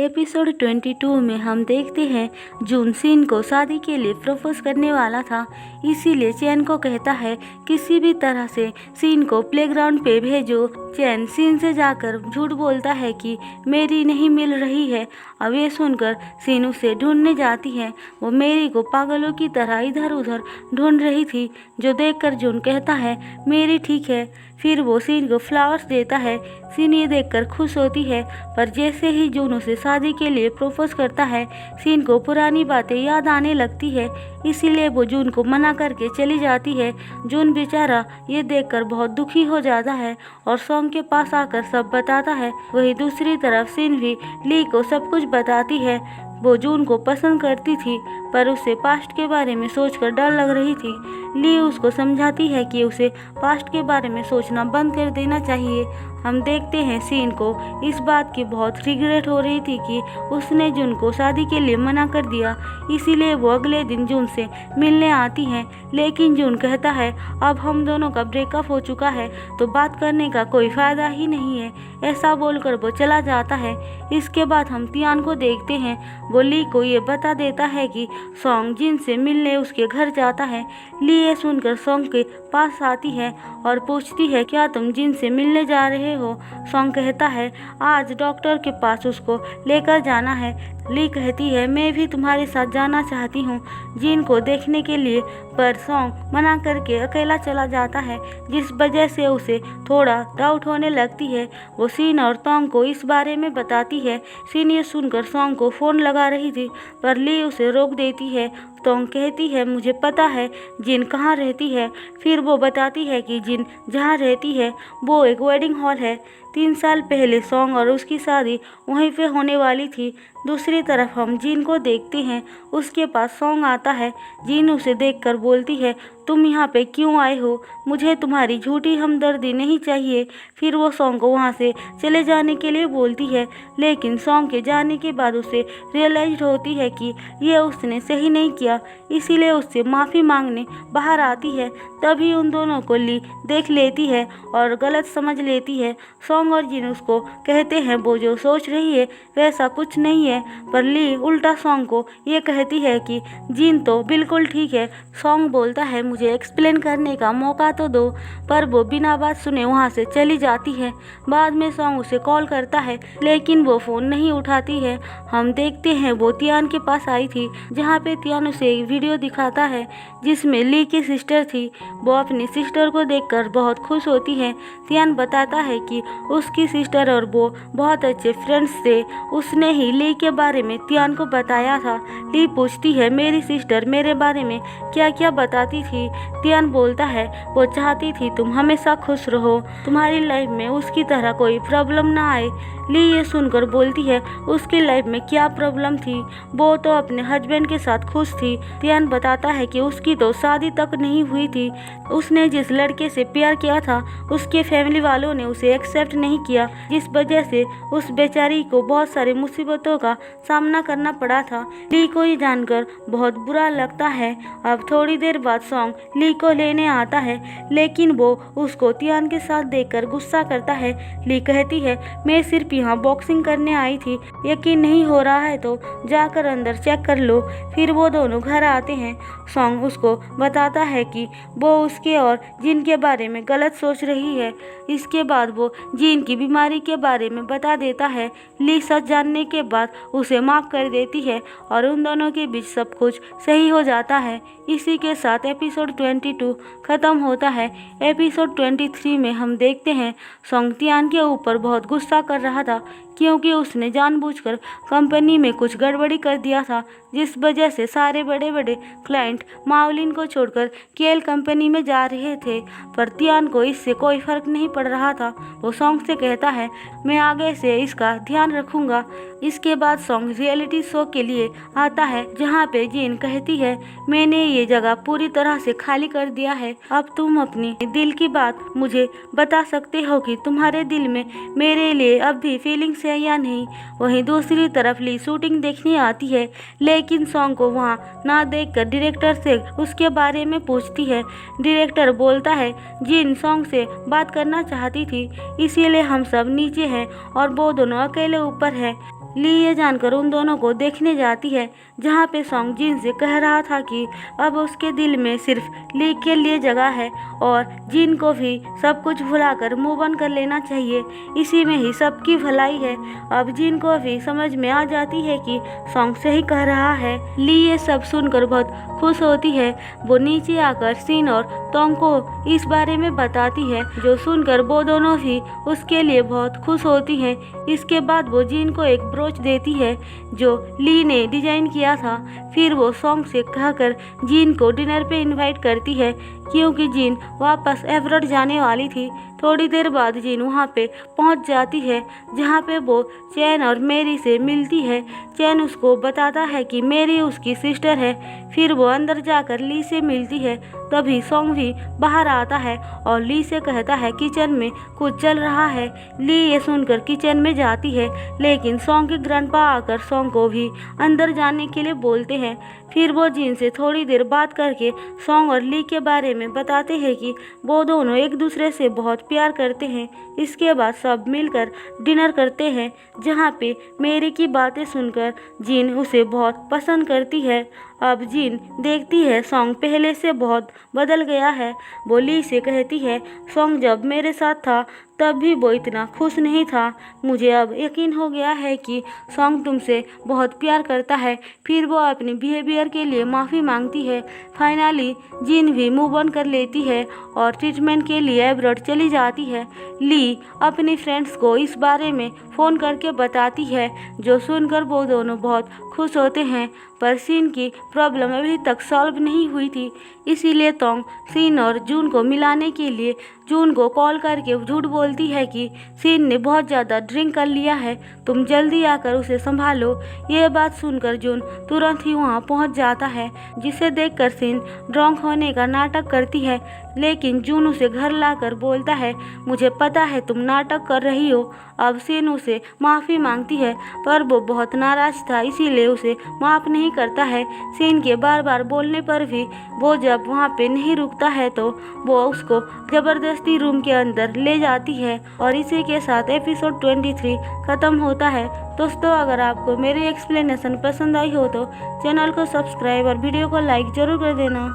Episode 22 में हम देखते हैं जून सीन को शादी के लिए प्रपोज करने वाला था, इसीलिए चैन को कहता है किसी भी तरह से सीन को प्लेग्राउंड पे भेजो। चैन सीन से जाकर झूठ बोलता है कि मेरी नहीं मिल रही है। अब ये सुनकर सीन उसे ढूंढने जाती है। वो मेरी को पागलों की तरह इधर उधर ढूंढ रही थी, जो देखकर जून कहता है मेरी ठीक है। फिर वो सीन को फ्लावर्स देता है। सीन ये देखकर खुश होती है, पर जैसे ही जून उसे शादी के लिए प्रपोज करता है, सीन को पुरानी बातें याद आने लगती है, इसीलिए वो जून को मना करके चली जाती है। जून बेचारा ये देखकर बहुत दुखी हो जाता है और सॉन्ग के पास आकर सब बताता है। वहीं दूसरी तरफ सीन भी ली को सब कुछ बताती है। वो जून को पसंद करती थी, पर उसे पास्ट के बारे में सोचकर डर लग रही थी। ली उसको समझाती है कि उसे पास्ट के बारे में सोचना बंद कर देना चाहिए। हम देखते हैं सीन को इस बात की बहुत रिग्रेट हो रही थी कि उसने जून को शादी के लिए मना कर दिया, इसीलिए वो अगले दिन जून से मिलने आती है। लेकिन जून कहता है अब हम दोनों का ब्रेकअप हो चुका है, तो बात करने का कोई फ़ायदा ही नहीं है। ऐसा बोलकर वो चला जाता है। इसके बाद हम तियान को देखते हैं। वो ली को ये बता देता है कि सॉन्ग जिन से मिलने उसके घर जाता है। ली ये सुनकर सॉन्ग के पास आती है और पूछती है क्या तुम जिन से मिलने जा रहे हो। सॉन्ग कहता है आज डॉक्टर के पास उसको लेकर जाना है। ली कहती है मैं भी तुम्हारे साथ जाना चाहती हूँ जिन को देखने के लिए, पर सॉन्ग मना करके अकेला चला जाता है, जिस वजह से उसे थोड़ा डाउट होने लगती है। वो सीन और तोंग को इस बारे में बताती है। सीन ये सुनकर सॉन्ग को फ़ोन लगा रही थी, पर ली उसे रोक देती है। तोंग कहती है मुझे पता है जिन कहाँ रहती है। फिर वो बताती है कि जिन जहाँ रहती है वो एक वेडिंग हॉल है। 3 साल पहले सॉन्ग और उसकी शादी वहीं पे होने वाली थी। दूसरी तरफ हम जिन को देखते हैं। उसके पास सॉन्ग आता है। जिन उसे देखकर बोलती है तुम यहाँ पे क्यों आए हो, मुझे तुम्हारी झूठी हमदर्दी नहीं चाहिए। फिर वो सॉन्ग को वहाँ से चले जाने के लिए बोलती है, लेकिन सॉन्ग के जाने के बाद उसे रियलाइज होती है कि ये उसने सही नहीं किया, इसीलिए उससे माफ़ी मांगने बाहर आती है। तभी उन दोनों को ली देख लेती है और गलत समझ लेती है। सॉन्ग और जिन उसको कहते हैं वो जो सोच रही है वैसा कुछ नहीं है, पर ली उल्टा सॉन्ग को ये कहती है कि जिन तो बिल्कुल ठीक है। सॉन्ग बोलता है मुझे एक्सप्लेन करने का मौका तो दो, पर वो बिना बात सुने वहाँ से चली जाती है। बाद में सॉन्ग उसे कॉल करता है, लेकिन वो फ़ोन नहीं उठाती है। हम देखते हैं वो तियान के पास आई थी, जहाँ पे तियान उसे एक वीडियो दिखाता है जिसमें ली की सिस्टर थी। वो अपनी सिस्टर को देखकर बहुत खुश होती है। तियान बताता है कि उसकी सिस्टर और वो बहुत अच्छे फ्रेंड्स थे। उसने ही ली के बारे में तियान को बताया था। ली पूछती है मेरी सिस्टर मेरे बारे में क्या क्या बताती थी। तियान बोलता है वो चाहती थी तुम हमेशा खुश रहो, तुम्हारी लाइफ में उसकी तरह कोई प्रॉब्लम ना आए। ली ये सुनकर बोलती है उसकी लाइफ में क्या प्रॉब्लम थी, वो तो अपने हस्बैंड के साथ खुश थी। तियान बताता है कि उसकी तो शादी तक नहीं हुई थी। उसने जिस लड़के से प्यार किया था उसके फैमिली वालों ने उसे एक्सेप्ट नहीं किया, जिस वजह से उस बेचारी को बहुत सारी मुसीबतों का सामना करना पड़ा था। ली को ये जानकर बहुत बुरा लगता है। अब थोड़ी देर बाद सॉन्ग ली को लेने आता है, लेकिन वो उसको तियान के साथ देखकर गुस्सा करता है। ली कहती है मैं सिर्फ यहाँ बॉक्सिंग करने आई थी, यकीन नहीं हो रहा है तो जाकर अंदर चेक कर लो। फिर वो दोनों घर आते हैं। सॉन्ग उसको बताता है कि वो उसके और जिन के बारे में गलत सोच रही है। इसके बाद वो जिन की बीमारी के बारे में बता देता है। ली सच जानने के बाद उसे माफ़ कर देती है और उन दोनों के बीच सब कुछ सही हो जाता है। इसी के साथ एपिसोड 22 ख़त्म होता है। एपिसोड 23 में हम देखते हैं सॉन्ग तियान के ऊपर बहुत गुस्सा कर रहा था, क्योंकि उसने जानबूझकर कंपनी में कुछ गड़बड़ी कर दिया था, जिस वजह से सारे बड़े बड़े क्लाइंट मावलिन को छोड़कर केएल कंपनी में जा रहे थे। पर तियान को इससे कोई फर्क नहीं पड़ रहा था। वो सॉन्ग से कहता है मैं आगे से इसका ध्यान रखूंगा। इसके बाद सॉन्ग रियलिटी शो के लिए आता है, जहाँ पे जिन कहती है मैंने ये जगह पूरी तरह से खाली कर दिया है, अब तुम अपनी दिल की बात मुझे बता सकते हो कि तुम्हारे दिल में मेरे लिए अब भी फीलिंग्स है या नहीं। वहीं दूसरी तरफ ली शूटिंग देखने आती है, लेकिन सॉन्ग को वहाँ ना देखकर डायरेक्टर से उसके बारे में पूछती है। डायरेक्टर बोलता है जिन सॉन्ग से बात करना चाहती थी, इसीलिए हम सब नीचे हैं और वो दोनों अकेले ऊपर हैं। ली ये जानकर उन दोनों को देखने जाती है, जहाँ पे सॉन्ग जिन से कह रहा था कि अब उसके दिल में सिर्फ ली के लिए जगह है और जिन को भी सब कुछ भुलाकर मूव ऑन कर लेना चाहिए, इसी में ही सबकी भलाई है। अब जिन को भी समझ में आ जाती है कि सॉन्ग सही कह रहा है। ली ये सब सुनकर बहुत खुश होती है। वो नीचे आकर सिन और तोंग को इस बारे में बताती है, जो सुनकर वो दोनों भी उसके लिए बहुत खुश होती हैं। इसके बाद वो जिन को एक ब्रोच देती है जो ली ने डिजाइन किया था। फिर वो सॉन्ग से कहकर जिन को डिनर पे इनवाइट करती है, क्योंकि जिन वापस एवरेट जाने वाली थी। थोड़ी देर बाद जिन वहाँ पे पहुँच जाती है, जहाँ पे वो चैन और मेरी से मिलती है। चैन उसको बताता है कि मेरी उसकी सिस्टर है। फिर वो अंदर जाकर ली से मिलती है। तभी सॉन्ग भी बाहर आता है और ली से कहता है किचन में कुछ चल रहा है। ली ये सुनकर किचन में जाती है, लेकिन सॉन्ग के ग्रैंडपा आकर सॉन्ग को भी अंदर जाने के लिए बोलते हैं। फिर वो जिन से थोड़ी देर बात करके सॉन्ग और ली के बारे में बताते हैं कि वो दोनों एक दूसरे से बहुत प्यार करते हैं। इसके बाद सब मिलकर डिनर करते हैं, जहाँ पे मेरी की बातें सुनकर जिन उसे बहुत पसंद करती है। अब जिन देखती है सॉन्ग पहले से बहुत बदल गया है। वो ली से कहती है सॉन्ग जब मेरे साथ था तब भी वो इतना खुश नहीं था। मुझे अब यकीन हो गया है कि सॉन्ग तुमसे बहुत प्यार करता है। फिर वो अपने बिहेवियर के लिए माफ़ी मांगती है। फाइनली जिन भी मूव ऑन कर लेती है और ट्रीटमेंट के लिए एब्रॉड चली जाती है। ली अपनी फ्रेंड्स को इस बारे में फ़ोन करके बताती है, जो सुनकर वो दोनों बहुत खुश होते हैं। पर सीन की प्रॉब्लम अभी तक सॉल्व नहीं हुई थी, इसीलिए तोंग सीन और जून को मिलाने के लिए जून को कॉल करके झूठ बोलती है कि सीन ने बहुत ज़्यादा ड्रिंक कर लिया है, तुम जल्दी आकर उसे संभालो। ये बात सुनकर जून तुरंत ही वहाँ पहुँच जाता है, जिसे देखकर सीन ड्रंक होने का नाटक करती है। लेकिन जून उसे घर लाकर बोलता है मुझे पता है तुम नाटक कर रही हो। अब सीन उसे माफ़ी मांगती है, पर वो बहुत नाराज़ था, इसीलिए उसे माफ़ नहीं करता है। सीन के बार बार बोलने पर भी वो जब वहाँ पे नहीं रुकता है तो वो उसको ज़बरदस्ती रूम के अंदर ले जाती है। और इसी के साथ एपिसोड 23 ख़त्म होता है। दोस्तों, अगर आपको मेरी एक्सप्लेनेशन पसंद आई हो तो चैनल को सब्सक्राइब और वीडियो को लाइक ज़रूर कर देना।